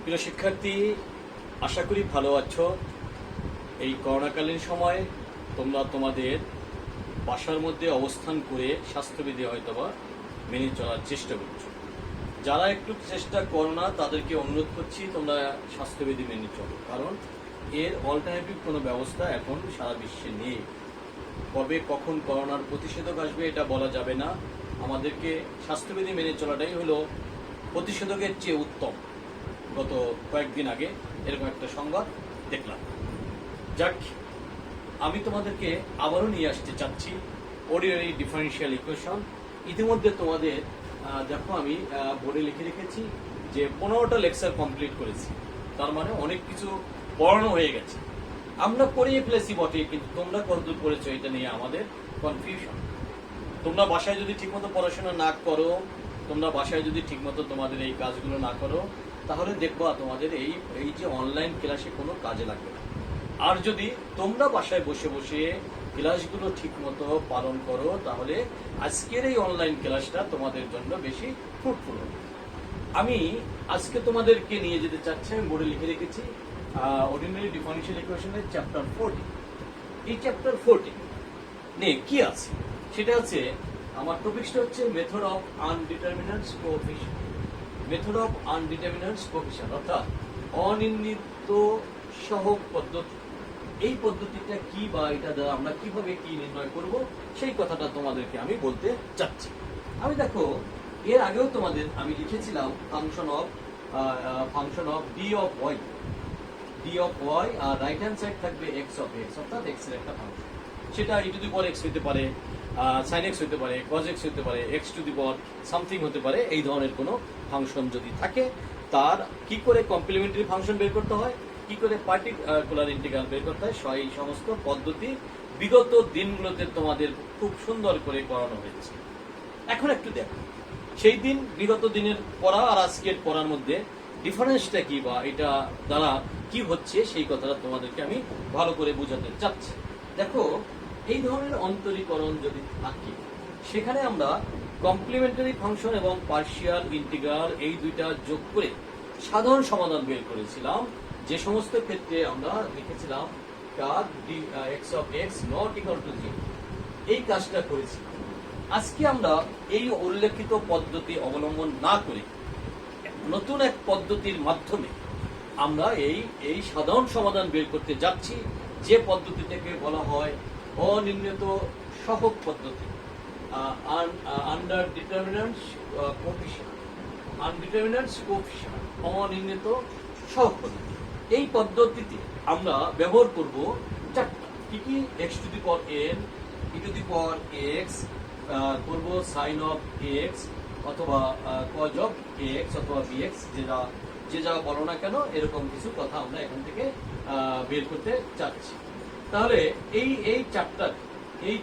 প্রিয় শিক্ষার্থী, আশা করি ভালো আছো। এই করোনাকালীন সময়ে তোমরা তোমাদের বাসার মধ্যে অবস্থান করে স্বাস্থ্যবিধি হয়তোবা মেনে চলার চেষ্টা করছো। যারা একটু চেষ্টা করো না তাদেরকে অনুরোধ করছি তোমরা স্বাস্থ্যবিধি মেনে চলো, কারণ এর অল্টারনেটিভ কোনো ব্যবস্থা এখন সারা বিশ্বে নেই। কবে কখন করোনার প্রতিষেধক আসবে এটা বলা যাবে না। আমাদেরকে স্বাস্থ্যবিধি মেনে চলাটাই হলো প্রতিষেধকের চেয়ে উত্তম। গত কয়েকদিন আগে এরকম একটা সংবাদ দেখলাম। যাক, আমি তোমাদেরকে আবারও নিয়ে আসতে চাচ্ছি অর্ডিনারি ডিফারেনশিয়াল ইকুয়েশন। ইতিমধ্যে তোমাদের দেখো আমি বোর্ডে লিখে রেখেছি যে 15টা লেকচার কমপ্লিট করেছি, তার মানে অনেক কিছু পড়ানো হয়ে গেছে। আমরা পড়িয়ে ফেলেছি বটে, কিন্তু তোমরা কতদূর পড়েছো এটা নিয়ে আমাদের কনফিউশন। তোমরা বাসায় যদি ঠিকমতো পড়াশোনা না করো, তোমরা বাসায় যদি ঠিকমতো তোমাদের এই কাজগুলো না করো, তাহলে দেখবা তোমাদের এই যে অনলাইন ক্লাসে কোনো কাজে লাগবে না। আর যদি তোমরা বাসায় বসে বসে ক্লাসগুলো ঠিকমতো পালন করো, তাহলে আজকের এই অনলাইন ক্লাসটা তোমাদের জন্য বেশি ফ্রুটফুল হবে। আমি আজকে তোমাদেরকে নিয়ে যেতে চাচ্ছি, আমি বোর্ডে লিখে রেখেছি অর্ডিনারি ডিফারেনশিয়াল ইকুয়েশনের চ্যাপ্টার 14। এই চ্যাপ্টার 14 নিয়ে কি আছে সেটা হচ্ছে, আমার টপিকটা হচ্ছে method of undeterminants coefficient. Method of undeterminants coefficient অর্থাৎ অনির্ণিত সহগ পদ্ধতি। এই পদ্ধতিটা কি বা এটা দ্বারা আমরা কিভাবে কি নির্ণয় করব সেই কথাটা তোমাদেরকে আমি বলতে চাচ্ছি। আমি দেখো এর আগেও তোমাদের আমি লিখেছিলাম function of d of y আর রাইট হ্যান্ড সাইড থাকবে এক্স অফ এক্স, অর্থাৎ এক্স এর একটা ফাংশন। সেটা ই টু দি পাওয়ার এক্স হতে পারে, সাইন এক্স হতে পারে, কজ এক্স হতে পারে, x two the power something হতে পারে। এই ধরনের কোনো ফাংশন যদি থাকে, তার কি করে কমপ্লিমেন্টারি ফাংশন বের করতে হয়, কি করে পার্টিকুলার ইন্টিগ্রাল বের করতে হয়, এই সমস্ত পদ্ধতি বিগত দিনগুলোতে তোমাদের খুব সুন্দর করে করানো হয়েছে। এখন একটু দেখো সেই দিন বিগত দিনের পড়া আর আজকের পড়ার মধ্যে ডিফারেন্সটা কি বা এটা দ্বারা কি হচ্ছে সেই কথাটা তোমাদেরকে আমি ভালো করে বোঝাতে চাচ্ছি। দেখো, এই ধরনের অন্তরীকরণ যদি থাকে, সেখানে আমরা কমপ্লিমেন্টারি ফাংশন এবং পার্শিয়াল ইন্টিগ্রাল এই দুইটা যোগ করে সাধারণ সমাধান বের করেছিলাম। যে সমস্ত ক্ষেত্রে আমরা লিখেছিলাম x of x not equal to 0, এই কাজটা করেছিলাম। আজকে আমরা এই উল্লেখিত পদ্ধতি অবলম্বন না করে নতুন এক পদ্ধতির মাধ্যমে আমরা এই সাধারণ সমাধান বের করতে যাচ্ছি, যে পদ্ধতিটাকে বলা হয় অনির্ণিত সহগ পদ্ধতি, আন্ডার ডিটারমিনেন্টস কোএফিসিয়েন্ট, অনির্ণিত সহগ পদ্ধতি। এই পদ্ধতিতে আমরা ব্যবহার করব চারটা। কি কি? X two the power N, E to the power x, করব সাইন অফ এক্স অথবা কজ অফ এক্স অথবা বিএক্স, যে যা বলো না কেন, এরকম কিছু কথা আমরা এখান থেকে বের করতে চাচ্ছি। তাহলে এই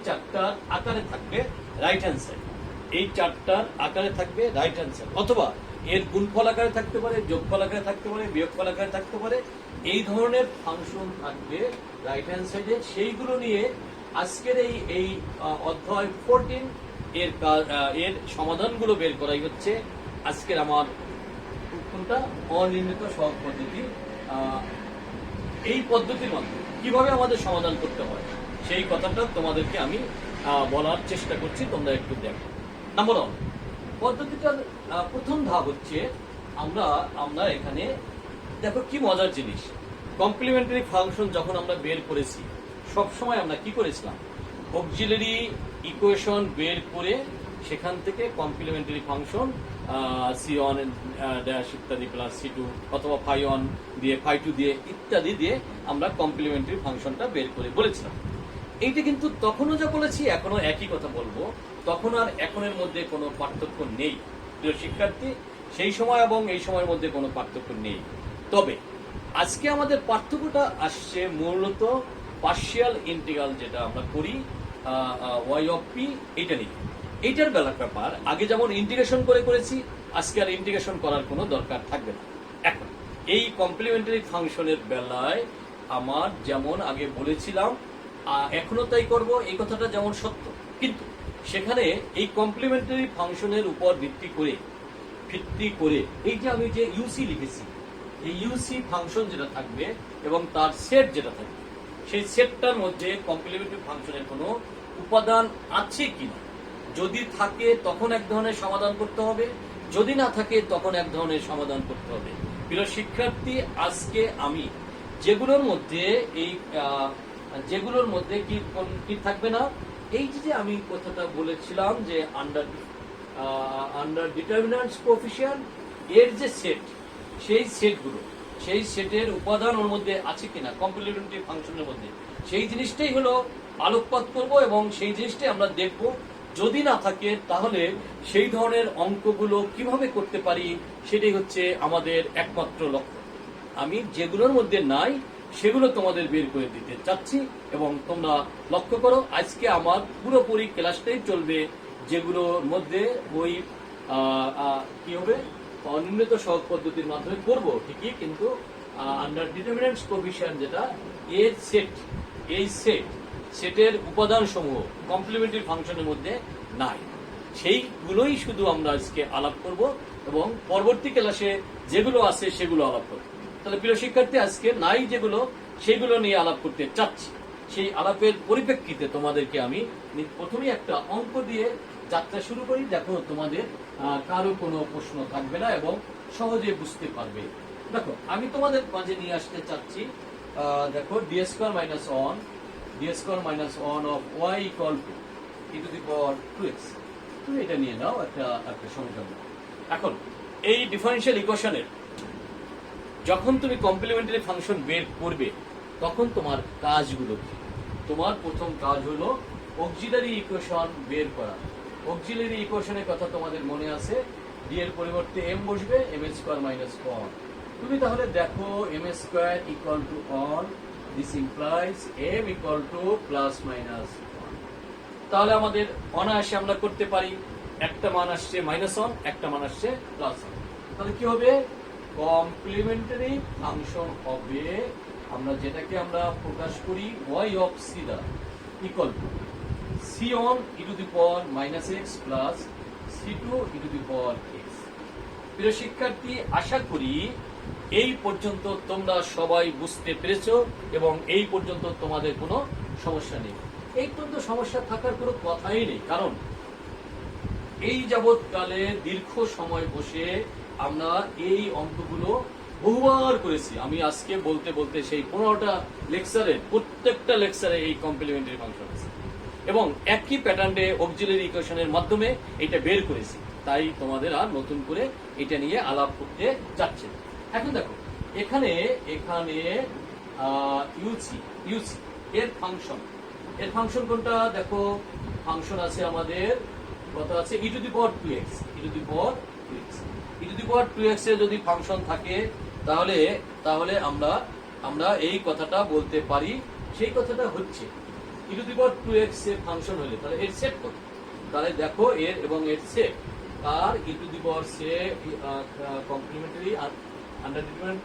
চারটার আকারে থাকবে রাইট হ্যান্ড সাইড, এই চারটার আকারে থাকবে রাইট হ্যান্ড সাইড, অথবা এর গুণফল আকারে থাকতে পারে, যোগফল আকারে থাকতে পারে, বিয়োগফল আকারে থাকতে পারে। এই ধরনের ফাংশন থাকবে রাইট হ্যান্ড সাইডে। সেইগুলো নিয়ে আজকের এই অধ্যায় 14 এর সমাধানগুলো বের করাই হচ্ছে আজকের আমার কোনটা অনির্ণিত সহগ পদ্ধতি। এই পদ্ধতির মাধ্যমে কিভাবে আমাদের সমাধান করতে হয় সেই কথাটা তোমাদেরকে আমি বলার চেষ্টা করছি, তোমরা একটু দেখো। নাম্বার 1 পদ্ধতিটার প্রথম ধাপ হচ্ছে আমরা এখানে দেখো কি মজার জিনিস। কমপ্লিমেন্টারি ফাংশন যখন আমরা বের করেছি, সবসময় আমরা কি করেছিলাম, অক্সিলারি ইকুয়েশন বের করে সেখান থেকে কমপ্লিমেন্টারি ফাংশন c1 ড্যাশ ইত্যাদি প্লাস c2 অথবা φ1 দিয়ে φ2 দিয়ে ইত্যাদি দিয়ে আমরা কমপ্লিমেন্টারি ফাংশনটা বের করে বলেছিলাম। এইটা কিন্তু তখনও যা বলেছি এখনো একই কথা বলবো, তখন আর এখনের মধ্যে কোনো পার্থক্য নেই। প্রিয় শিক্ষার্থী, সেই সময় এবং এই সময়ের মধ্যে কোনো পার্থক্য নেই। তবে আজকে আমাদের পার্থক্যটা আসছে মূলত পার্শিয়াল ইন্টিগ্রাল যেটা আমরা করি ওয়াই অফ পি, এইটা নিয়ে। এইটার বেলার ব্যাপার আগে যেমন ইন্টিগ্রেশন করেছি, আজকে আর ইন্টিগ্রেশন করার কোনো দরকার থাকবে না। এখন এই কমপ্লিমেন্টারি ফাংশনের বেলায় আমার যেমন আগে বলেছিলাম এখনো তাই করব, এই কথাটা যেমন সত্য, কিন্তু সেখানে এই কমপ্লিমেন্টারি ফাংশনের উপর ভিত্তি করে এই যে আমি যে ইউসি লিখেছি, এই ইউসি ফাংশন যেটা থাকবে এবং তার সেট যেটা থাকবে সেই সেটটার মধ্যে কমপ্লিমেন্টারি ফাংশনের কোনো উপাদান আছে কিনা, যদি থাকে তখন এক ধরনের সমাধান করতে হবে, যদি না থাকে তখন এক ধরনের সমাধান করতে হবে। প্রিয় শিক্ষার্থী, আজকে আমি যেগুলোর মধ্যে কি থাকবে না, এই যে আমি কথাটা বলেছিলাম যে আন্ডার ডিটারমিন্যান্টস কোএফিসিয়েন্ট এর যে সেট, সেই সেটের উপাদান ওর মধ্যে আছে কিনা কমপ্লিমেন্টারি ফাংশনের মধ্যে, সেই জিনিসটাই হলো আলোকপাত করব এবং সেই জিনিসটাই আমরা দেখব। যদি না থাকে তাহলে সেই ধরনের অঙ্কগুলো কিভাবে করতে পারি সেটাই হচ্ছে আমাদের একমাত্র লক্ষ্য। আমি যেগুলোর মধ্যে নাই সেগুলো তোমাদের বের করে দিতে চাচ্ছি এবং তোমরা লক্ষ্য করো, আজকে আমার পুরোপুরি ক্লাসটাই চলবে যেগুলোর মধ্যে ওই কি হবে, অনির্ণীত সহগ পদ্ধতির মাধ্যমে করব ঠিকই, কিন্তু আন্ডার ডিটারমিন্যান্টস কোএফিসিয়েন্ট যেটা এর এই সেটের উপাদান সমূহ কমপ্লিমেন্টারি ফাংশনের মধ্যে নাই, সেইগুলোই শুধু আমরা আজকে আলাপ করব এবং পরবর্তী ক্লাসে যেগুলো আছে সেগুলো আলাপ করব। তাহলে প্রিয় শিক্ষার্থী, আজকে নাই যেগুলো সেগুলো নিয়ে আলাপ করতে চাচ্ছি। সেই আলাপের পরিপ্রেক্ষিতে তোমাদেরকে আমি প্রথমেই একটা অঙ্ক দিয়ে যাত্রা শুরু করি। দেখো, তোমাদের কারো কোনো প্রশ্ন থাকবে না এবং সহজে বুঝতে পারবে। দেখো, আমি তোমাদের মাঝে নিয়ে আসতে চাচ্ছি, দেখো, d square minus 1 of y equal two e to the power 2x। তুমি এটা নিয়ে নাও, একটা সমীকরণ। এখন এই ডিফারেনশিয়াল ইকুয়েশনের যখন তুমি কমপ্লিমেন্টারি ফাংশন বের করবে তখন তোমার কাজগুলো কি? তোমার প্রথম কাজ হলো অক্সিলারি ইকুয়েশন বের করা। অক্সিলারি ইকুয়েশনের কথা তোমাদের মনে আছে, ডি এর পরিবর্তে এম বসবে, এম স্কয়ার মাইনাস 1। তুমি তাহলে দেখো, m square equal to 1, this implies m equal to plus minus 1। তাহলে আমাদের অনায়াসে আমরা করতে পারি, একটা মান আসছে -1, একটা মান আসছে +1। তাহলে কি হবে, কমপ্লিমেন্টারি ফাংশন হবে, আমরা যেটাকে আমরা প্রকাশ করি y অফ c দ্বারা, equal to c1 e to the power -x plus c2 e to the power x। প্রিয় শিক্ষার্থী, আশা করি এই পর্যন্ত তোমরা সবাই বুঝতে পেরেছো এবং এই পর্যন্ত তোমাদের কোনো সমস্যা নেই। এই পর্যন্ত সমস্যা থাকার কোনো কথাই নেই, কারণ এই যাবৎকালে দীর্ঘ সময় বসে আমরা এই অঙ্কগুলো বহুবার করেছি। আমি আজকে বলতে বলতে সেই 15টা লেকচারের প্রত্যেকটা লেকচারে এই কমপ্লিমেন্টারি ফাংশন আছে এবং একই প্যাটার্নে অক্সিলারি ইকুয়েশনের মাধ্যমে এটা বের করেছি, তাই তোমাদের আর নতুন করে এটা নিয়ে আলাপ করতে যাচ্ছে। এখন দেখো, এখানে ইউসি এর ফাংশন কোনটা? দেখো, ফাংশন আছে আমাদের, কত আছে, e to the power 2x। e to the power 2x এর যদি ফাংশন থাকে তাহলে আমরা এই কথাটা বলতে পারি। সেই কথাটা হচ্ছে e to the power 2x এর ফাংশন হলে তাহলে এর সেট কত? তাহলে দেখো, এর এবং এর সেট, আর e to the power complementary under determinant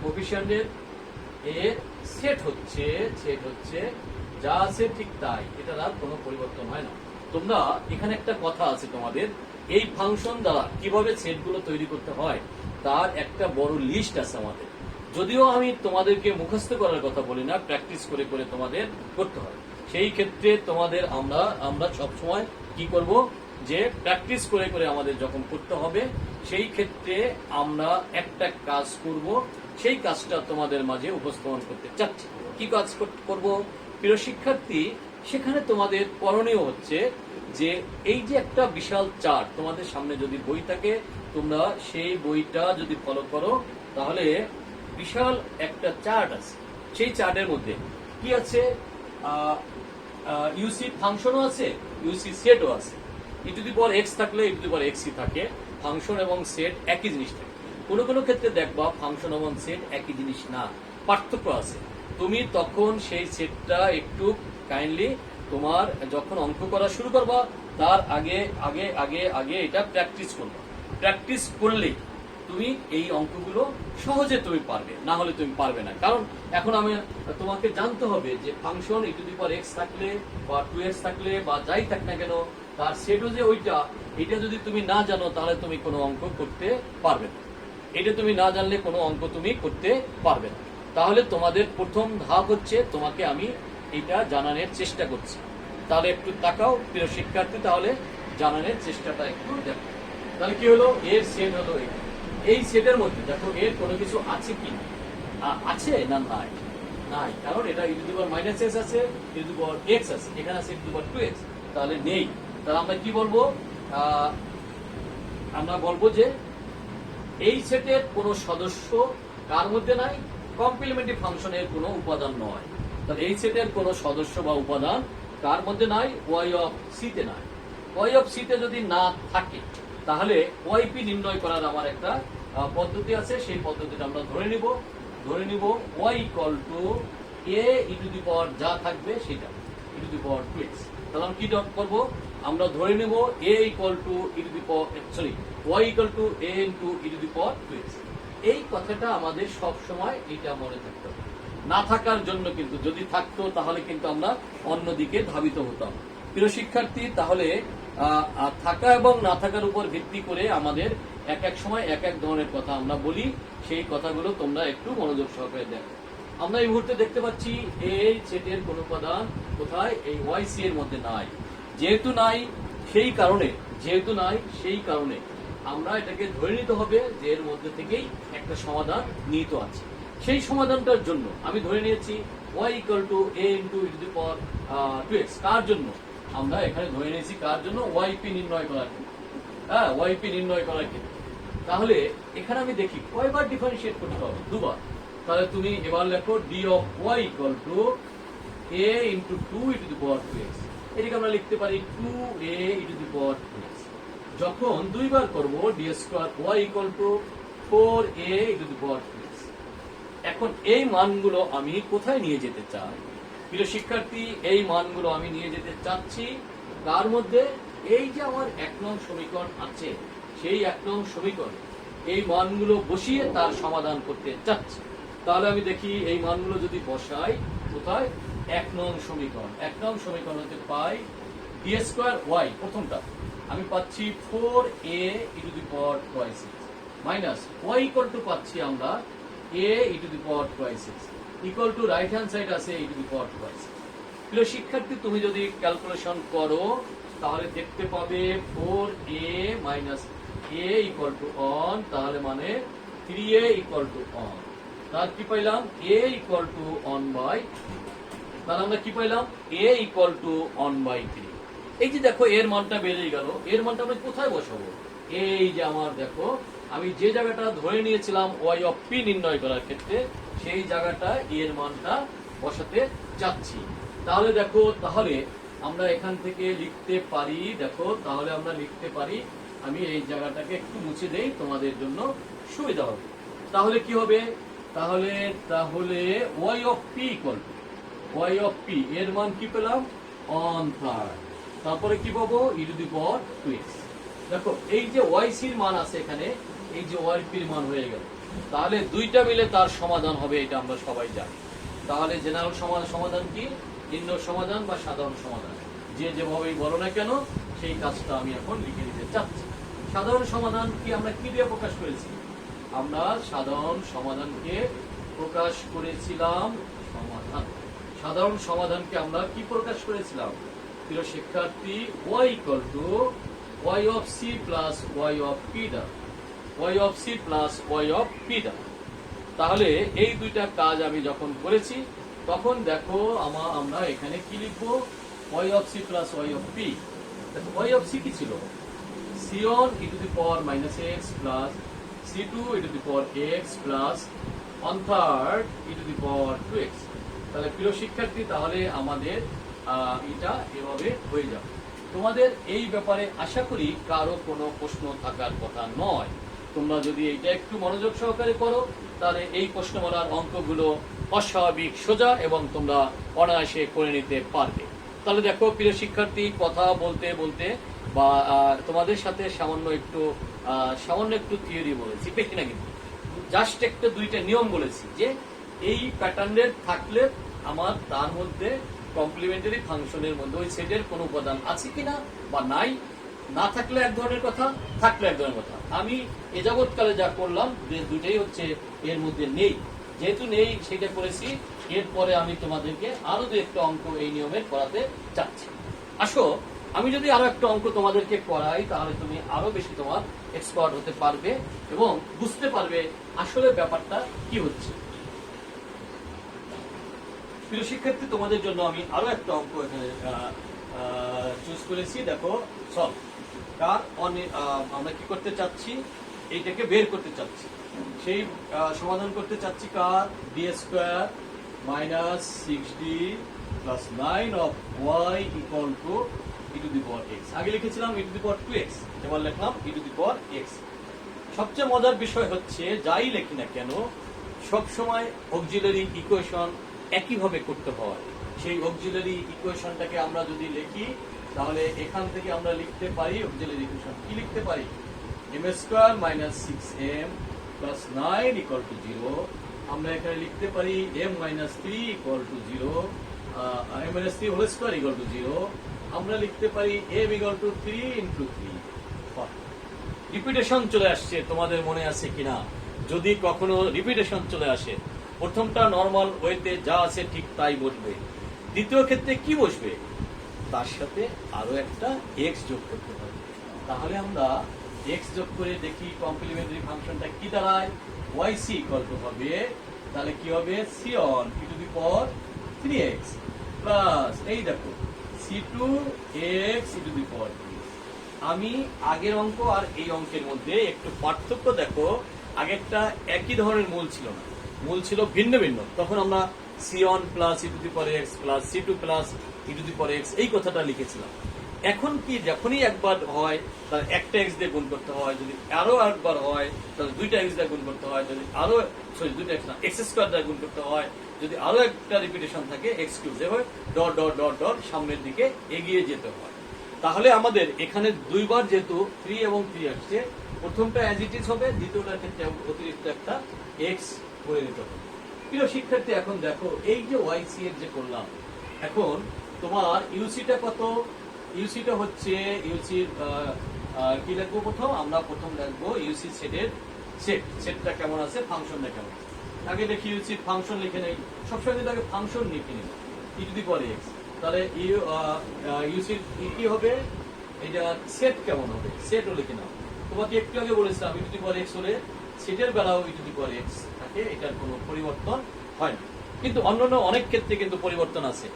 কোএফিসিয়েন্টের এর সেট হচ্ছে যা আছে ঠিক তাই, এটার আর কোনো পরিবর্তন হয় না। তোমরা এখানে একটা কথা আছে তোমাদের, এই ফাংশন দ্বারা কিভাবে সেটগুলো তৈরি করতে হয় তার একটা বড় লিস্ট আছে আমাদের। যদিও আমি তোমাদেরকে মুখস্থ করার কথা বলি না, প্র্যাকটিস করে করে তোমাদের করতে হয়। সেই ক্ষেত্রে তোমাদের আমরা সবসময় কি করব, যে প্র্যাকটিস করে করে আমাদের যখন করতে হবে, সেই ক্ষেত্রে আমরা একটা কাজ করব, সেই কাজটা তোমাদের মাঝে উপস্থাপন করতে চাচ্ছি। কি কাজ করব প্রিয় শিক্ষার্থী? সেখানে তোমাদের করণীয় হচ্ছে যে এই যে একটা বিশাল চার্ট তোমাদের সামনে যদি বই থাকে, তোমরা সেই বইটা যদি ফলো করো তাহলে বিশাল একটা চার্ট আছে। সেই চার্টের মধ্যে কি আছে, ইউসি ফাংশনও আছে, ইউসি সেটও আছে। e to the power x থাকলে e to the power x থাকে, ফাংশন এবং সেট একই জিনিস থাকে। কোনো কোনো ক্ষেত্রে দেখবা ফাংশন এবং সেট একই জিনিস না, পার্থক্য আছে। তুমি তখন সেই সেটটা একটু কাইন্ডলি তোমার যখন অঙ্ক করা শুরু করবা তার আগে আগে আগে আগে এটা প্র্যাকটিস করবা। প্র্যাকটিস করলেই তুমি এই অঙ্কগুলো সহজে তুমি পারবে, না হলে তুমি পারবে না। কারণ এখন আমি তোমাকে জানতে হবে যে function e to the power x থাকলে বা 2x থাকলে বা যাই থাক না কেন, তার সেটও যে ওইটা, এটা যদি তুমি না জানো তাহলে তুমি কোনো অঙ্ক করতে পারবে না। এটা তুমি না জানলে কোনো অঙ্ক তুমি করতে পারবে না। তাহলে তোমাদের প্রথম ধাপ হচ্ছে তোমাকে আমি এটা জানানোর চেষ্টা করছি। তাহলে একটু তাকাও প্রিয় শিক্ষার্থী, তাহলে জানানোর চেষ্টাটা একটু দেখো। তাহলে কি হলো, এর সেট হলো এটা। এই সেটের মধ্যে দেখো এর কোনো কিছু আছে কি না, আছে না নাই? নাই, কারণ এটা e to the power minus x আছে, e to the power x আছে, এখানে আছে e to the power 2x, তাহলে নেই। তাহলে আমরা কি বলবো, আমরা বলবো যে এই সেটের কোনো সদস্য কার মধ্যে নাই, কমপ্লিমেন্টারি ফাংশনের কোনো উপাদান নয়। তাহলে এই সেটের কোনো সদস্য বা উপাদান কার মধ্যে নাই, ওয়াই অফ সি তে নাই। ওয়াই অফ সি তে যদি না থাকে তাহলে ওয়াইপি নির্ণয় করার আমার একটা পদ্ধতি আছে, সেই পদ্ধতিটা আমরা ধরে নিব y equal to a e to the power যা থাকবে সেটা ই টু দি পাওয়ার 2x। তাহলে আমরা কি ডট করব, আমরা ধরে নেব a equal to e to the power sorry y equal to a into e to the power 2x। এই কথাটা আমাদের সব সময় এটা মনে থাকতে হবে। না থাকার জন্য কিন্তু, যদি থাকতো তাহলে কিন্তু আমরা অন্যদিকে ধাবিত হতাম। প্রিয় শিক্ষার্থী, তাহলে থাকা এবং না থাকার উপর ভিত্তি করে আমাদের এক এক সময় এক এক ধরনের কথা আমরা বলি, সেই কথাগুলো তোমরা একটু মনোযোগ সহকারে দেখো। আমরা এই মুহূর্তে দেখতে পাচ্ছি এই সেটের কোনো উপাদান কোথায়, এই ওয়াই সি এর মধ্যে নাই। যেহেতু নাই সেই কারণে আমরা এটাকে ধরে নিতে হবে যে এর মধ্যে থেকেই একটা সমাধান নিহিত আছে। সেই সমাধানটার জন্য আমি ধরে নিয়েছি y equal to a into e to the power 2x। কার জন্য আমরা এখানে ধরে নিয়েছি, কার জন্য, ওয়াইপি নির্ণয় করার ক্ষেত্রে। হ্যাঁ, ওয়াইপি নির্ণয় করার ক্ষেত্রে। তাহলে এখানে আমি দেখি কয়বার ডিফারেন্সিয়েট করতে হবে, দুবার। তাহলে তুমি এবার লেখো D of y equal to a into 2 E to the power 2x। এটাকে আমরা লিখতে পারি 2a E to the power 2x। যখন দুইবার করব D square y equal two 4a e to the power 2x। এখন এই মানগুলো আমি কোথায় নিয়ে যেতে চাই, প্রিয় শিক্ষার্থী? এই মানগুলো আমি নিয়ে যেতে চাচ্ছি কার মধ্যে, এই যে আমার 1 নং সমীকরণ আছে, সেই 1 নং সমীকরণে এই মানগুলো বসিয়ে তার সমাধান করতে চাচ্ছি। তাহলে আমি দেখি এই মানগুলো যদি বসাই, কোথায়, 1 নং সমীকরণ। 1 নং সমীকরণ হতে পাই ডি স্কয়ার ওয়াই, প্রথমটা আমি পাচ্ছি 4a e to the power 2x minus y equal to পাচ্ছি আমরা a e to the power 2x equal to right hand side আছে e to the power 2x। প্রিয় শিক্ষার্থী, তুমি যদি ক্যালকুলেশন করো তাহলে দেখতে পাবে 4a minus a equal to on, তাহলে মানে 3a ইকুয়াল টু অন। তার কি পাইলাম, a equal to one by, তাহলে আমরা কি পাইলাম, a equal to one by 3। এই যে দেখো এর মানটা বেড়ে গেল, এর মানটা আমি কোথায় বসাবো, এই যে আমার দেখো আমি যে জায়গাটা ধরে নিয়েছিলাম ওয়াই অফ পি নির্ণয় করার ক্ষেত্রে, সেই জায়গাটা এর মানটা বসাতে যাচ্ছি। তাহলে দেখো, তাহলে আমরা এখান থেকে লিখতে পারি, দেখো তাহলে আমরা লিখতে পারি, আমি এই জায়গাটাকে একটু মুছে দেই তোমাদের জন্য সুবিধা হবে। তাহলে কি হবে, তাহলে y of p equal to y of p এর মান কি পেলাম, অন থার্ড। তারপরে কি পাবো, ই টু দি পাওয়ার 2x। দেখো এই যে ওয়াই সির মান আছে এখানে, এই যে ওয়াই পির মান হয়ে গেল, তাহলে দুইটা মিলে তার সমাধান হবে, এটা আমরা সবাই জানি। তাহলে জেনারেল সমাধান কি, নির্ণয় সমাধান বা সাধারণ সমাধান, যে যেভাবেই বলো না কেন, সেই কাজটা আমি এখন লিখে দিতে চাচ্ছি। সাধারণ সমাধান কি আমরা কি দিয়ে প্রকাশ করেছি, আমরা সাধারণ সমাধানকে প্রকাশ করেছিলাম সমাধান। সাধারণ সমাধানকে আমরা কি প্রকাশ করেছিলাম, প্রিয় শিক্ষার্থী, y equal two y of c plus y of p দ্বারা, y of c plus y of p দ্বারা। তাহলে এই দুইটা কাজ আমি যখন করেছি, তখন দেখো আমরা এখানে কি লিখবো, y of c plus y of p। দেখো y অফ c কি ছিল, c1 E to the power minus x plus c2 E to the power x plus 1/3 E to the power 2x। তাহলে প্রিয় শিক্ষার্থী, তাহলে আমাদের এটা এভাবে হয়ে যাবে। তোমাদের এই ব্যাপারে আশা করি কারো কোনো প্রশ্ন থাকার কথা নয়। তোমরা যদি এটা একটু মনোযোগ সহকারে করো, তাহলে এই প্রশ্নমালার অঙ্কগুলো অস্বাভাবিক সোজা এবং তোমরা অনায়াসে করে নিতে পারবে। তাহলে দেখো প্রিয় শিক্ষার্থী, কথা বলতে বলতে বা তোমাদের সাথে সামান্য একটু থিওরি বলেছি, বেশি না, কিন্তু জাস্ট একটা দুইটা নিয়ম বলেছি যে এই প্যাটার্নের থাকলে আমার তার মধ্যে কমপ্লিমেন্টারি ফাংশনের মধ্যে ওই সেটের কোনো উপাদান আছে কিনা বা নাই, না থাকলে এক ধরনের কথা, থাকলে এক ধরনের কথা। আমি এ যাবৎকালে যা করলাম দুটাই হচ্ছে এর মধ্যে নেই, যেহেতু নেই সেটা করেছি। এরপরে আমি তোমাদেরকে আরো দু একটা অঙ্ক এই নিয়মের করাতে চাচ্ছি। আসো, আমি যদি আরো একটা অঙ্ক তোমাদেরকে করাই তাহলে তুমি আরো বেশি তোমার এক্সপার্ট হতে পারবে এবং বুঝতে পারবে আসলে ব্যাপারটা কি হচ্ছে। প্রিয় শিক্ষার্থী, তোমাদের জন্য আমি আরো একটা অঙ্ক এখানে চুজ করেছি। দেখো, সব তার আমরা কি করতে চাচ্ছি, এইটাকে বের করতে চাচ্ছি। সেই সমাধান করতে চাচ্ছি কার, d square minus 6d plus 9 of y equal to e to the power x. আগে লিখেছিলাম ই টু দি পাওয়ার 2x, এবার লিখলাম ই টু দি পাওয়ার এক্স। সবচেয়ে মজার বিষয় হচ্ছে যাই লেখি না কেন সবসময় অক্সিলারি ইকুয়েশন একইভাবে করতে হয়। সেই অক্সিলারি ইকুয়েশনটাকে আমরা যদি লিখি তাহলে এখান থেকে আমরা লিখতে পারি অক্সিলারি ইকুয়েশন কি লিখতে পারি, m square minus 6m plus 9 equal to 0। আমরা এখানে লিখতে পারি m minus 3 equal to 0, m minus 3 whole square equal to 0। আমরা লিখতে পারি m equal to 3 into 3। Repetition চলে আসছে, তোমাদের মনে আছে কিনা? যদি কখনো রিপিটেশন চলে আসে, প্রথমটা নরমাল ওয়েতে যা আছে ঠিক তাই বসবে, দ্বিতীয় ক্ষেত্রে কি বসবে, তার সাথে আরো একটা এক্স যোগ করতে হবে। তাহলে আমরা এক্স যোগ করে দেখি কমপ্লিমেন্টারি ফাংশনটা কি দাঁড়ায়, yc ইকুয়াল টু হবে, তাহলে কি হবে, c on e to the power 3x plus এই দেখো c2x e টু দি পাওয়ার 3। আমি আগের অঙ্ক আর এই অঙ্কের মধ্যে একটু পার্থক্য দেখো, আগেরটা একই ধরনের মূল ছিল না, মূল ছিল ভিন্ন ভিন্ন। তখন আমরা c1 plus E to the power x plus c2 plus E to the power x এই কথাটা লিখেছিলাম। এখন কি, যখনই একবার হয় তাহলে একটা x দিয়ে গুণ করতে হয়, যদি আরো একবার হয় তাহলে দুইটা x দিয়ে গুণ করতে হয়, যদি আরো দুইটা x না x স্কয়ার দিয়ে গুণ করতে হয়, যদি আরো একটা রিপিটেশন থাকে x কিউব, যেভাবে ডট ডট ডট ডট সামনের দিকে এগিয়ে যেতে হয়। তাহলে আমাদের এখানে দুইবার যেহেতু 3 এবং 3 আসছে, প্রথমটা অ্যাজ ইট ইজ হবে, দ্বিতীয়টার ক্ষেত্রে অতিরিক্ত একটা x করে নিতে হবে। প্রিয় শিক্ষার্থী, এখন দেখো এই যে yc এর যে করলাম, এখন তোমার ইউসিটা কত, ইউসিটা হচ্ছে ইউসির কি লিখবো, আমরা প্রথম লিখবো ইউসি সেটের সেটটা কেমন আছে, ফাংশনটা কেমন আছে। আগে দেখি ইউসির ফাংশন লিখে নেই, সবসময় কিন্তু আগে ফাংশন লিখে নিই ই টু দি পাওয়ার এক্স। তাহলে ইউসির কি হবে, এটা সেট কেমন হবে, সেটও লিখে নাও। তোমাকে একটু আগে বলেছিলাম ই টু দি পাওয়ার এক্স হলে সেটের বেলাও ই টু দি পাওয়ার এক্স থাকে, এটার কোনো পরিবর্তন হয় না। কিন্তু অন্যান্য অনেক ক্ষেত্রে কিন্তু পরিবর্তন আছে।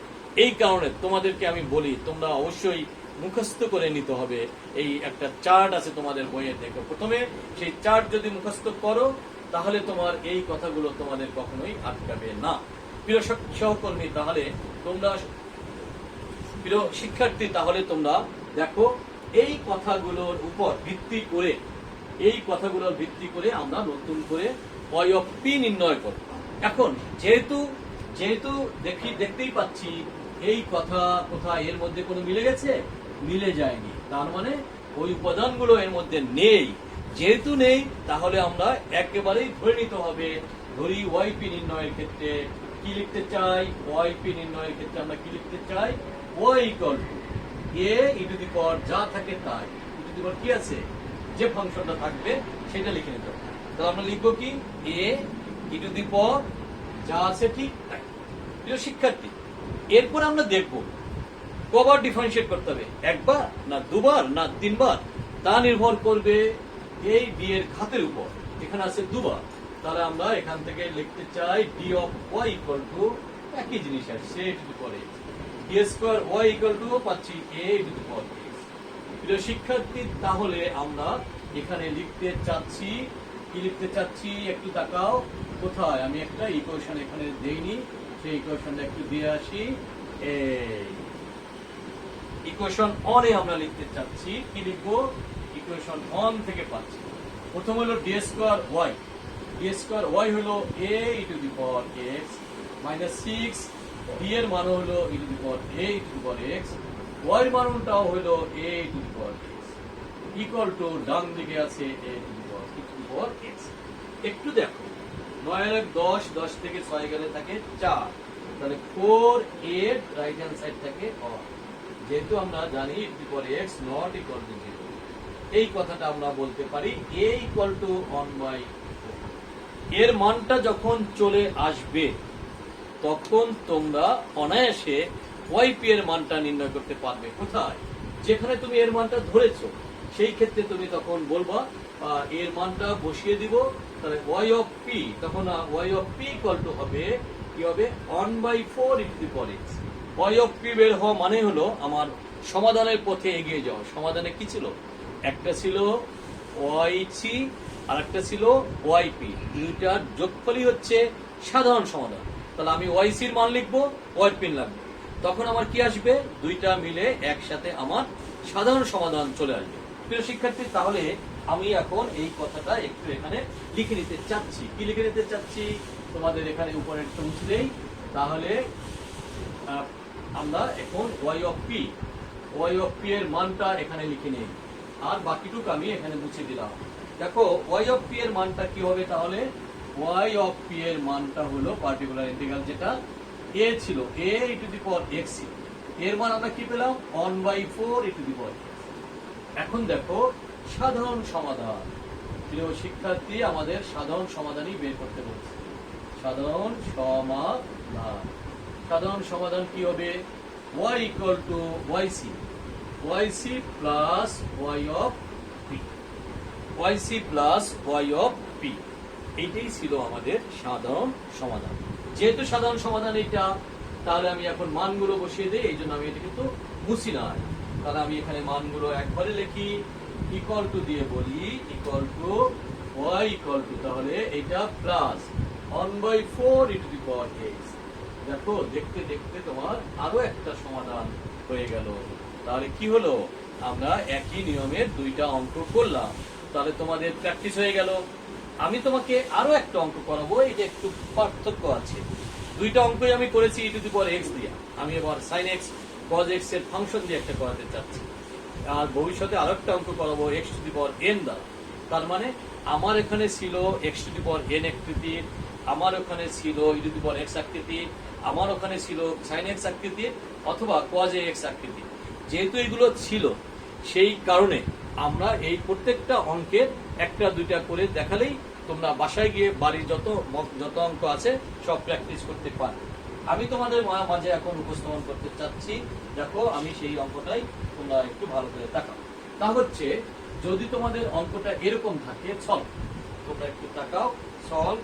এই কারণে তোমাদেরকে আমি বলি, তোমরা অবশ্যই মুখস্থ করে নিতে হবে। এই একটা চার্ট আছে তোমাদের বইয়ে, দেখো প্রথমে সেই চার্ট যদি মুখস্থ করো তাহলে তোমার এই কথাগুলো তোমাদের কখনোই আটকাবে না। প্রিয় সহকর্মী, তাহলে তোমরা, প্রিয় শিক্ষার্থী, তাহলে তোমরা দেখো এই কথাগুলোর উপর ভিত্তি করে, এই কথাগুলোর ভিত্তি করে আমরা নতুন করে y অফ p নির্ণয় করব। এখন যেহেতু দেখতেই পাচ্ছি এই কথা কোথায় এর মধ্যে কোনো মিলে গেছে, মিলে যায়নি, তার মানে ওই উপাদানগুলো এর মধ্যে নেই। যেহেতু নেই তাহলে আমরা একেবারেই ধরে নিতে হবে, ধরি yp নির্ণয়ের ক্ষেত্রে কি লিখতে চাই, yp নির্ণয়ের ক্ষেত্রে আমরা কি লিখতে চাই, y equal to a e to the power যা থাকে তাই, ই টু দি পাওয়ার কি আছে, যে ফাংশনটা থাকবে সেটা লিখে নিতে হবে। তাহলে আমরা লিখবো কি, a e to the power যা আছে ঠিক তাই। প্রিয় শিক্ষার্থী, এরপর আমরা দেখব কবার ডিফারেন্সিয়েট করতে হবে, একবার না দুবার না তিনবার, তা নির্ভর করবে এই ডি এর ঘাতের উপর। এখানে আছে দুবার, তাহলে আমরা এখান থেকে লিখতে চাই d of y equal to, একই জিনিস আসছে a to the power x, d square y equal to পাচ্ছি a to the power x. প্রিয় শিক্ষার্থী, তাহলে আমরা এখানে লিখতে চাচ্ছি, কি লিখতে চাচ্ছি একটু তাকাও, কোথায় আমি একটা ইকুয়েশন এখানে দেইনি, সেই ইকুয়েশনটা একটু দিয়ে আসি। এই ইকুয়েশন অন এ আমরা লিখতে চাচ্ছি, কি লিখবো, ইকুয়েশন অন থেকে পাচ্ছি, প্রথম হলো ডি স্কয়ার ওয়াই হলো a e to the power x minus 6, d এর মান হলো e to the power a e to the power x, y এর মানটাও হলো a e to the power x, equal to ডান দিকে আছে এ টু দি পাওয়ার এক্স। একটু দেখো 9 এর 10, 10 থেকে 6 গেলে থাকে 4, তাহলে 4 8 রাইট হ্যান্ড সাইড থাকে অন। যেহেতু আমরা জানি e to the power x not equal to 0, এই কথাটা আমরা বলতে পারি a ইকুয়াল টু 1/4। এর মানটা যখন চলে আসবে তখন তোমরা অনায়াসে ওয়াইপি এর মানটা নির্ণয় করতে পারবে। কোথায়? যেখানে তুমি এর মানটা ধরেছো সেই ক্ষেত্রে তুমি তখন বলবা এর মানটা বসিয়ে দিব, তাহলে ওয়াই অফ পি, তখন y of p equal to হবে কি হবে 1/4 ইনটু দি পাওয়ার এক্স। ওয়াই অফ পি বের হওয়া মানে হলো আমার সমাধানের পথে এগিয়ে যাওয়া। সমাধানে কি ছিল? একটা ছিল ওয়াইসি আর একটা ছিল ওয়াইপি, দুইটার যোগফলই হচ্ছে সাধারণ সমাধান। তাহলে আমি ওয়াইসির মান লিখবো, ওয়াইপির লাগবে, তখন আমার কি আসবে? দুইটা মিলে একসাথে আমার সাধারণ সমাধান চলে আসবে। প্রিয় শিক্ষার্থী, তাহলে আমি এখন এই কথাটা একটু এখানে লিখে নিতে চাচ্ছি। কি লিখে নিতে চাচ্ছি? তোমাদের এখানে উপরে একটু মুছে দেই। তাহলে আমরা এখন ওয়াই অফ পি এর মানটা এখানে লিখে নিই, আর বাকিটুকু আমি এখানে মুছে দিলাম। দেখো ওয়াই অফ পি এর মানটা কি হবে? তাহলে ওয়াই অফ পি এর মানটা হলো পার্টিকুলার ইন্টিগ্রাল, যেটা এ ছিল a two the power x, এর মান আমরা কি পেলাম? 1/4 টু দি পাওয়ার। এখন দেখো সাধারণ সমাধান। প্রিয় শিক্ষার্থী, আমাদের সাধারণ সমাধানই বের করতে বলছে। সাধারণ সমাধান কি হবে? y equal two yc plus y of p। এইটাই ছিল আমাদের সাধারণ সমাধান। যেহেতু সাধারণ সমাধান এটা, তাহলে আমি এখন মানগুলো বসিয়ে দিই। এই জন্য আমি এটা কিন্তু মুছি না। তাহলে আমি এখানে মানগুলো একবারে লিখি, ইকুয়াল টু দিয়ে বলি equal to y equal two, তাহলে এটা plus 1/4 into the power x। দেখো দেখতে দেখতে তোমার আরো একটা সমাধান হয়ে গেল। তাহলে কি হলো? আমরা একই নিয়মের দুইটা অঙ্ক করলাম। তাহলে তোমাদের প্র্যাকটিস হয়ে গেল। আমি তোমাকে আরো একটা অঙ্ক করাবো, এটা একটু পার্থক্য আছে। দুইটা অঙ্কই আমি করেছি ই টু দি পাওয়ার এক্স দিয়ে। আমি এবার সাইন এক্স কজ এক্স এর ফাংশন দিয়ে একটা করাতে চাচ্ছি। আর ভবিষ্যতে আরো একটা অঙ্ক করাবো x two the power N দ্বারা। তার মানে আমার এখানে ছিল x two the power N আকৃতির, আমার ওখানে ছিল ই টু দি পাওয়ার এক্স আকৃতির, আমার ওখানে ছিল সাইন এক্স আকৃতির অথবা কজ এক্স আকৃতির। যেহেতু এগুলো ছিল, সেই কারণে আমরা এই প্রত্যেকটা অঙ্কের একটা দুইটা করে দেখালেই তোমরা বাসায় গিয়ে বাড়ির যত অঙ্ক আছে সব প্র্যাকটিস করতে পারবে। আমি তোমাদের মাঝে এখন উপস্থাপন করতে চাচ্ছি। দেখো আমি সেই অঙ্কটাই, তোমরা একটু ভালো করে তাকাও। তা হচ্ছে, যদি তোমাদের অঙ্কটা এরকম থাকে, সলভ, তোমরা একটু তাকাও, সলভ।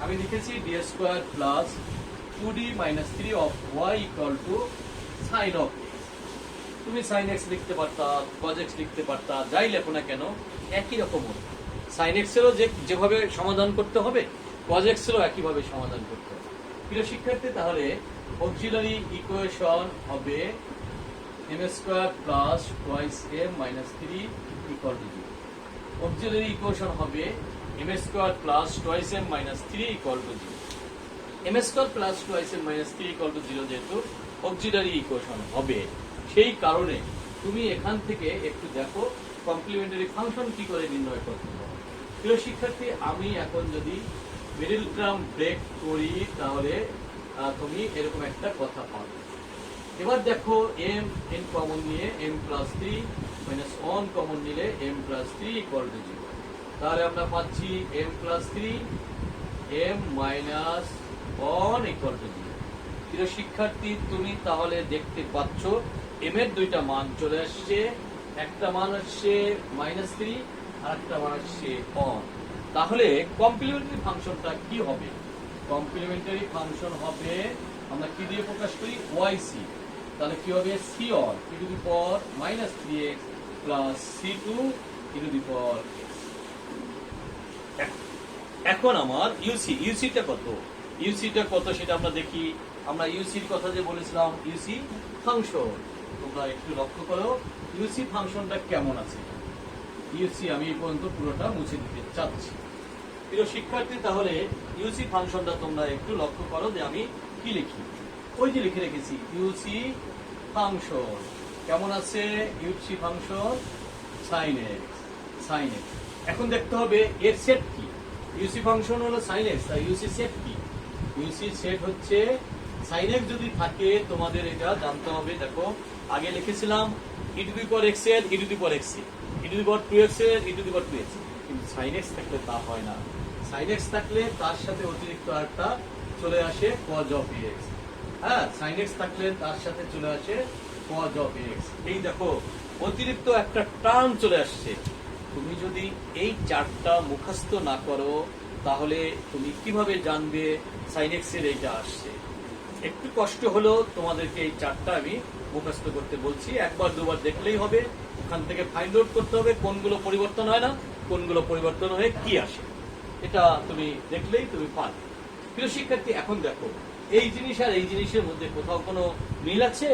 আমি লিখেছি d square plus 2d minus 3 of y equal to sine of. তুমি সাইন এক্স লিখতে পারতা, কজ এক্স লিখতে পারতা, যাই লেখো না কেন একই রকম হবে। সাইন এক্স এরও যেভাবে সমাধান করতে হবে, কজ এক্স এরও একইভাবে সমাধান করতে হবে। প্রিয় শিক্ষার্থী, তাহলে অক্সিলারি ইকুয়েশন হবে m square plus twice m minus 3 equal to 0। Auxiliary equation হবে m square plus twice m minus 3 equal to 0। m square plus twice m minus 3 equal to 0 যেহেতু অক্সিলারি ইকুয়েশন হবে, সেই কারণে তুমি এখান থেকে একটু দেখো কমপ্লিমেন্টারি ফাংশন কি করে নির্ণয় করতে হবে। প্রিয় শিক্ষার্থী, আমি এখন যদি মিডল টার্ম ব্রেক করি, তাহলে তুমি এরকম একটা কথা পাবে। এবার দেখো m n কমন নিয়ে m প্লাস 3 মাইনাস 1 কমন নিলে m প্লাস 3 ইকুয়াল টু 0। তাহলে আমরা পাচ্ছি m plus 3 m minus 1 equal to 0। প্রিয় শিক্ষার্থী, তুমি তাহলে দেখতে পাচ্ছ m এর দুইটা মান চলে আসছে। একটা মান আসছে মাইনাস 3 আর একটা মান আসছে 1। তাহলে কমপ্লিমেন্টারি ফাংশনটা কি হবে? কমপ্লিমেন্টারি ফাংশন হবে, আমরা কি দিয়ে প্রকাশ করি? yc। তাহলে কি হবে? c on e to the power minus 3x plus c2 e to the power x। এখন আমার ইউসিটা কত? ইউসিটা কত সেটা আমরা দেখি। আমরা ইউসির কথা যে বলেছিলাম, ইউসি ফাংশন, তোমরা একটু লক্ষ্য করো ইউসি ফাংশনটা কেমন আছে। ইউসি আমি এই পর্যন্ত পুরোটা মুছে দিতে চাচ্ছি। প্রিয় শিক্ষার্থী, তাহলে ইউসি ফাংশনটা তোমরা একটু লক্ষ্য করো যে আমি কি লিখি। ওই যে লিখে রেখেছি ইউসি ফাংশন কেমন আছে? ইউসি ফাংশন সাইন এক্স। এখন দেখতে হবে এর সেট কি। ইউসি ফাংশন হলো সাইন এক্স, আর ইউসি সেট কি? ইউসি সেট হচ্ছে সাইন এক্স যদি থাকে তোমাদের এটা জানতে হবে। দেখো আগে লিখেছিলাম ই টু দি পাওয়ার এক্স এর e to the power x e to the power 2x এর e to the power 2x, কিন্তু sin x থাকলে তা হয় না। sin x থাকলে তার সাথে অতিরিক্ত আরেকটা চলে আসে cos of x। হ্যাঁ, sin x থাকলে তার সাথে চলে আসে cos of x। এই দেখো অতিরিক্ত একটা টার্ম চলে আসছে। তুমি যদি এই চারটা মুখস্থ না করো তাহলে তুমি কিভাবে জানবে sin x এর এইটা আসছে? একটু কষ্ট হলো তোমাদেরকে এই চারটা আমি মুখস্থ করতে বলছি, একবার দুবার দেখলেই হবে। ওখান থেকে ফাইন্ড আউট করতে হবে কোনগুলো পরিবর্তন হয় না, কোনগুলো পরিবর্তন হয়ে কি আসে, এটা তুমি দেখলেই তুমি পারবে। প্রিয় শিক্ষার্থী, এখন দেখো এই জিনিস আর এই জিনিসের মধ্যে কোথাও কোনো মিল আছে?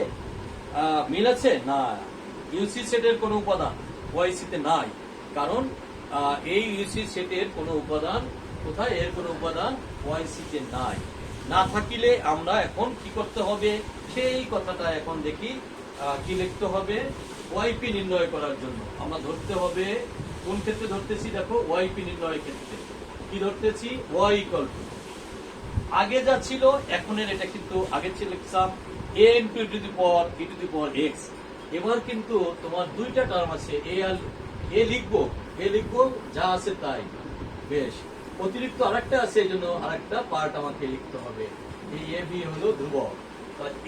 মিল আছে না। ইউসি সেটের কোনো উপাদান ওয়াইসি তে নাই, কারণ এই ইউসি সেটের কোনো উপাদান কোথায়, এর কোনো উপাদান ওয়াইসি তে নাই। না থাকিলে আমরা এখন কি করতে হবে সেই কথাটা এখন দেখি। কি লিখতে হবে? ওয়াইপি নির্ণয় করার জন্য আমরা ধরতে হবে, কোন ক্ষেত্রে ধরতেছি দেখো, ওয়াইপি নির্ণয়ের ক্ষেত্রে কি ধরতেছি, ওয়াই ইকুয়াল টু আগে যা ছিল এখনের এটা কিন্তু আগে ছিল লিখতাম a into e to the power x। এবার কিন্তু তোমার দুইটা টার্ম আছে, এ লিখবো যা আছে তাই, বেশ অতিরিক্ত আরেকটা আছে, এই জন্য আরেকটা পার্ট আমাকে লিখতে হবে। এই এ বি হলো ধ্রুবক,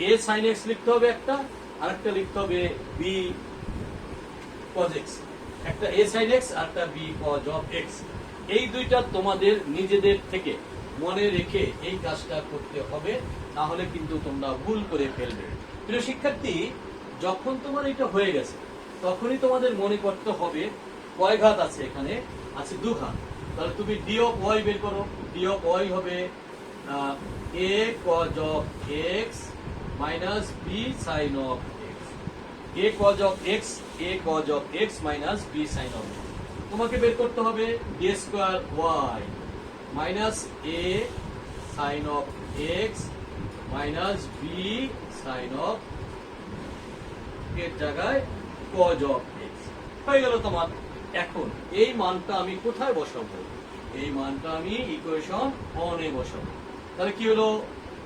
এ সাইন এক্স লিখতে হবে একটা, আরেকটা লিখতে হবে বি কজ এক্স। একটা এ সাইন এক্স আর একটা বি কজ অফ এক্স। এই দুইটা তোমাদের নিজেদের থেকে মনে রেখে এই কাজটা করতে হবে, না হলে কিন্তু তোমরা ভুল করে ফেলবে। প্রিয় শিক্ষার্থী, যখন তোমার এটা হয়ে গেছে তখনই তোমাদের মনে করতে হবে কয় ঘাত আছে, এখানে আছে 2 ঘাত। তাহলে তুমি ডি অফ ওয়াই বের করো। ডি অফ ওয়াই হবে a cos of x minus b sine of x. A cos of x minus b sine of x. তোমাকে বের করতে হবে d square y minus a sine of x minus b sine of এর জায়গায় cause of x হয়ে গেল তোমার। এখন এই মানটা আমি কোথায় বসাবো? এই মানটা আমি ইকুয়েশন 1 এ বসাবো। তাহলে কি হলো,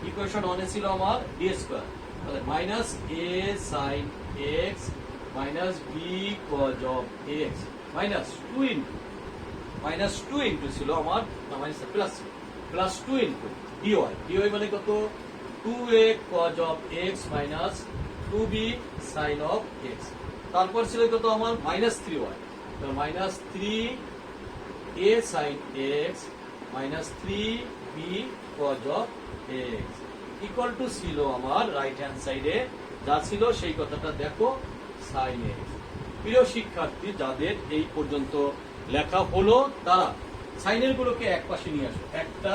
ইকুয়েশন 1 এ ছিল আমার ডি স্কোয়ার, তাহলে minus a sine x minus b cos of x minus 2 into ছিল আমার, minus plus 2 into dy. Dy মানে কত? 2a cos of x minus 2b sin of x। তারপর ছিল কত আমার? Minus 3y, minus 3a sin x minus 3b cos of x equal to ছিল আমার রাইট হ্যান্ড সাইডে যা ছিল সেই কথাটা দেখো sin x। প্রিয় শিক্ষার্থী, যাদের এই পর্যন্ত লেখা হলো তারা সাইনের গুলোকে এক পাশে নিয়ে আসো। একটা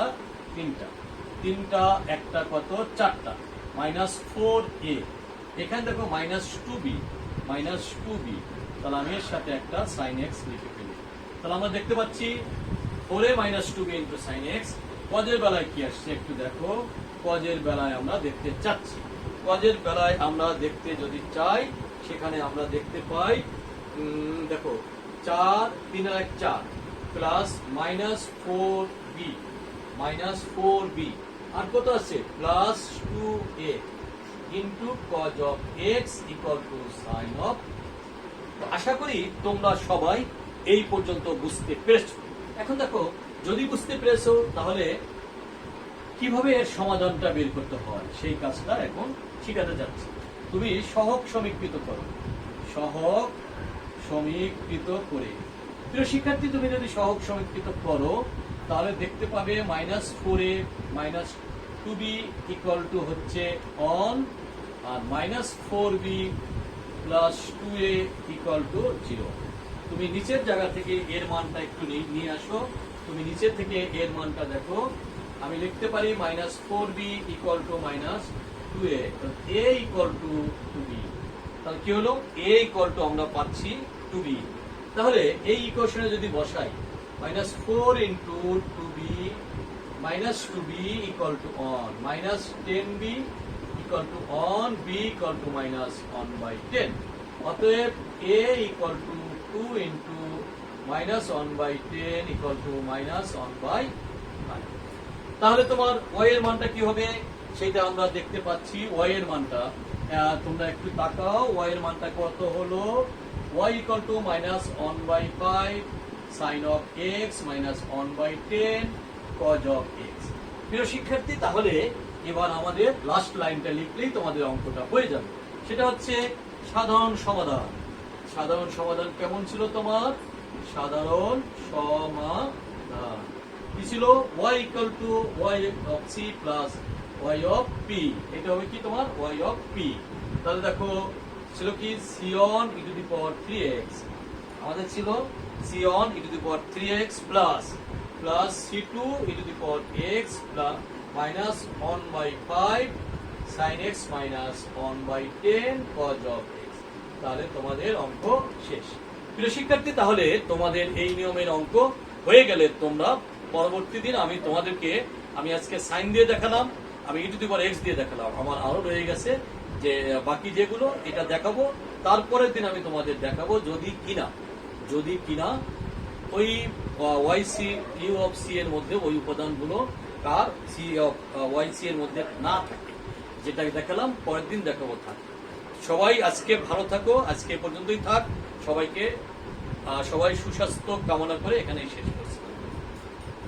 তিনটা একটা কত? 4টা মাইনাস 4a। এখানে দেখো মাইনাস 2b, তাহলে আমি এর সাথে একটা sin x লিখে ফেলি। তাহলে আমরা দেখতে পাচ্ছি 4a minus 2b into sin x। কজের বেলায় কি আসছে একটু দেখো। কজের বেলায় আমরা দেখতে চাচ্ছি, কজের বেলায় আমরা দেখতে যদি চাই সেখানে আমরা দেখতে পাই, দেখো 4 3 আর 4 প্লাস মাইনাস 4b আর কত আছে? Plus 2a into cos of x equal to sine of. আশা করি তোমরা সবাই এই পর্যন্ত বুঝতে পেরেছো। এখন দেখো, যদি বুঝতে পেরেছো তাহলে কিভাবে এর সমাধানটা বের করতে হয় সেই কাজটা এখন শিখাতে যাচ্ছি। তুমি সহগ সমীকৃত করো, সহগ সমীকৃত করে। প্রিয় শিক্ষার্থী, তুমি যদি সহগ সমীকৃত করো তাহলে দেখতে পাবে minus 4a minus 2b equal to হচ্ছে 1 আর minus 4b plus 2a equal to 0। তুমি নিচের জায়গা থেকে এর মানটা একটু নিয়ে আসো। তুমি নিচের থেকে এর মানটা দেখো। আমি লিখতে পারি minus 4b equal to minus 2a, a equal two 2b। তাহলে কি হলো? a ইকুয়াল টু আমরা পাচ্ছি 2b। তাহলে এই ইকুয়েশনে যদি বসাই minus 4 into 2b minus 2b equal to 1 minus 10b equal to 1 b equal to minus 1/10। অতএব a equal two 2 into minus 1/10 equal to minus 1/9। তাহলে তোমার y এর মানটা কি হবে সেটা আমরা দেখতে পাচ্ছি। y এর মানটা তোমরা একটু তাকাও, y এর মানটা কত হলো, y equal two -1/5 sin of x -1/10 cos of x। প্রিয় শিক্ষার্থী, তাহলে এবার আমাদের লাস্ট লাইনটা লিখলেই তোমাদের অঙ্কটা হয়ে যাবে। সেটা হচ্ছে সাধারণ সমাধান। সাধারণ সমাধান কেমন ছিল তোমার? সাধারণ সমাধান কি ছিল? y equal two y of c plus y of p। এটা হবে কি তোমার y অফ p। তাহলে দেখো ছিল কি c on e to the power 3x, আমাদের ছিল c on e to the power 3x plus c2 e to the power x plus minus 1/5 sin x minus 1/10 cos of x। তাহলে তোমাদের অঙ্ক শেষ। প্রিয় শিক্ষার্থী, তাহলে তোমাদের এই নিয়মের অঙ্ক হয়ে গেলে তোমরা পরবর্তী দিন আমি আজকে সাইন দিয়ে দেখালাম, আমি e to the power x দিয়ে দেখালাম, আমার আরো রয়ে গেছে যে বাকি যেগুলো এটা দেখাবো। তারপরের দিন আমি তোমাদের দেখাবো যদি কিনা ওই yc u অফ c এর মধ্যে ওই উপাদানগুলো কার c অফ yc এর মধ্যে না থাকে, যেটা দেখালাম পরের দিন দেখাবো। সবাই আজকে ভালো থাকো, আজকে পর্যন্তই থাক। সবাই সুস্বাস্থ্য কামনা করে এখানেই শেষ।